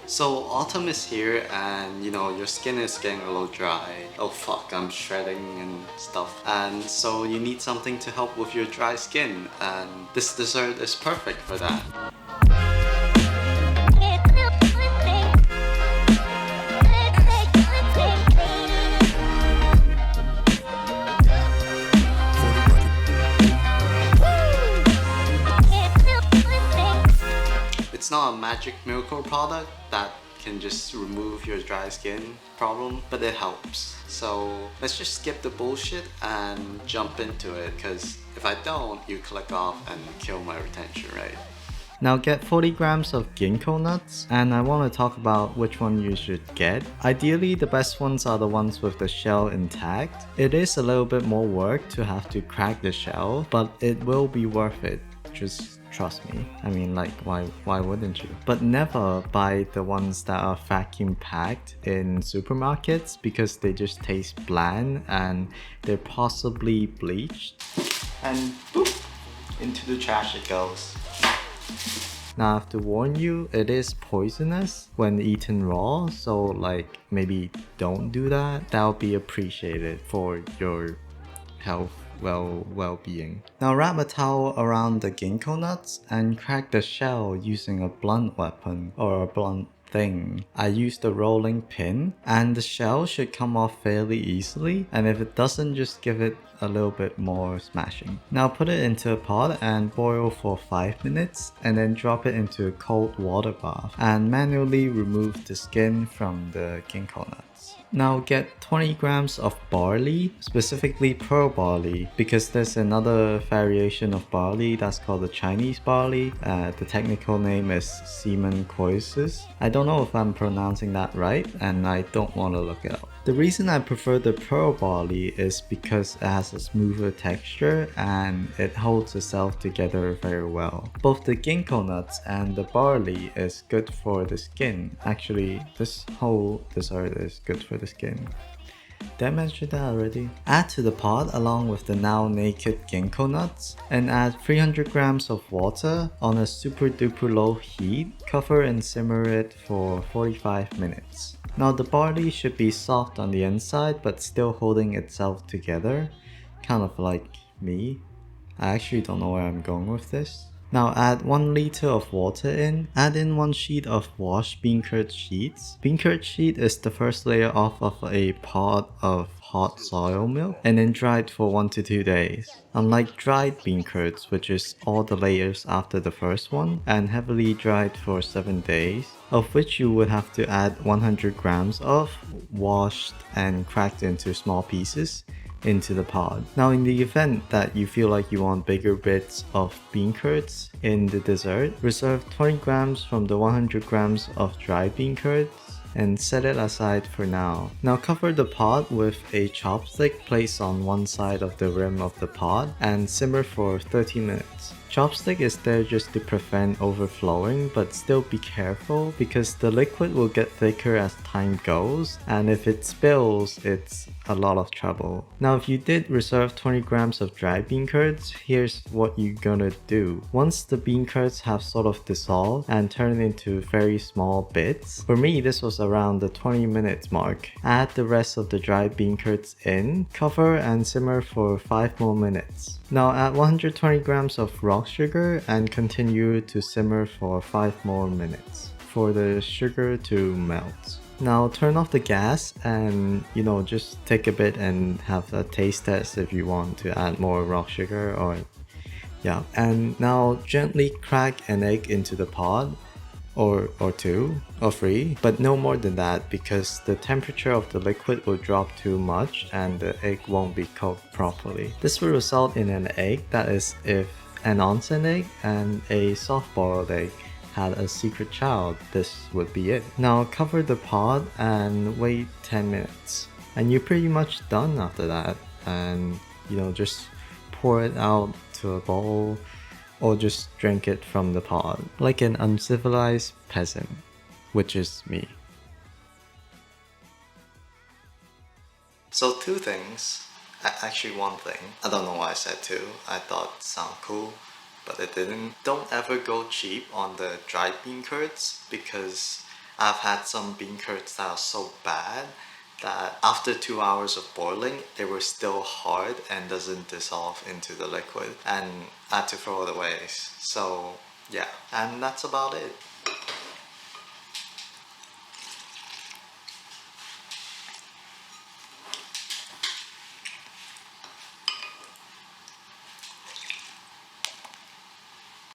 So autumn is here and your skin is getting a little dry. Oh fuck, I'm shredding and stuff. And so you need something to help with your dry skin, and this dessert is perfect for that. It's not a magic miracle product that can just remove your dry skin problem, but it helps. So let's just skip the bullshit and jump into it, because if I don't, you click off and kill my retention rate. Now get 40 grams of Ginkgo nuts, and I want to talk about which one you should get. Ideally, the best ones are the ones with the shell intact. It is a little bit more work to have to crack the shell, but it will be worth it. Just trust me. I mean, like, why wouldn't you? But never buy the ones that are vacuum packed in supermarkets, because they just taste bland and they're possibly bleached. And boop, into the trash it goes. Now I have to warn you, it is poisonous when eaten raw, so like maybe don't do that. That'll be appreciated for your health, well-being. Now wrap a towel around the ginkgo nuts and crack the shell using a blunt weapon or a blunt thing. I used a rolling pin, and the shell should come off fairly easily, and if it doesn't, just give it a little bit more smashing. Now put it into a pot and boil for 5 minutes, and then drop it into a cold water bath and manually remove the skin from the ginkgo nuts. Now get 20 grams of barley, specifically pearl barley, because there's another variation of barley that's called the Chinese barley. The technical name is Semen Coises. I don't know if I'm pronouncing that right, and I don't want to look it up. The reason I prefer the pearl barley is because it has a smoother texture and it holds itself together very well. Both the ginkgo nuts and the barley is good for the skin. Actually, this whole dessert is good for the skin. Did I mention that already? Add to the pot along with the now naked ginkgo nuts, and add 300 grams of water on a super duper low heat. Cover and simmer it for 45 minutes. Now the barley should be soft on the inside but still holding itself together, kind of like me. I actually don't know where I'm going with this. Now add 1 liter of water in, add in 1 sheet of washed beancurd sheets. Beancurd sheet is the first layer off of a pot of hot soil milk, and then dried for 1 to 2 days. Unlike dried bean curds, which is all the layers after the first one, and heavily dried for 7 days, of which you would have to add 100 grams of, washed and cracked into small pieces, into the pod. Now in the event that you feel like you want bigger bits of bean curds in the dessert, reserve 20 grams from the 100 grams of dried bean curds and set it aside for now. Now cover the pot with a chopstick placed on one side of the rim of the pot and simmer for 30 minutes. Chopstick is there just to prevent overflowing, but still be careful because the liquid will get thicker as time goes, and if it spills, it's a lot of trouble. Now if you did reserve 20 grams of dried bean curds, here's what you're gonna do. Once the bean curds have sort of dissolved and turned into very small bits, for me this was around the 20 minutes mark, add the rest of the dried bean curds in, cover and simmer for 5 more minutes. Now add 120 grams of rock sugar and continue to simmer for 5 more minutes for the sugar to melt. Now turn off the gas and just take a bit and have a taste test if you want to add more rock sugar or yeah. And now gently crack an egg into the pot, or 2 or 3, but no more than that because the temperature of the liquid will drop too much and the egg won't be cooked properly. This will result in an egg, that is if an onsen egg and a soft-boiled egg had a secret child, this would be it. Now cover the pot and wait 10 minutes and you're pretty much done after that, and just pour it out to a bowl or just drink it from the pot like an uncivilized peasant, which is me. So 2 things, actually 1 thing. I don't know why I said 2, I thought it sounded cool, but it didn't. Don't ever go cheap on the dried bean curds because I've had some bean curds that are so bad that after 2 hours of boiling, they were still hard and doesn't dissolve into the liquid, and I had to throw it away. So yeah, and that's about it.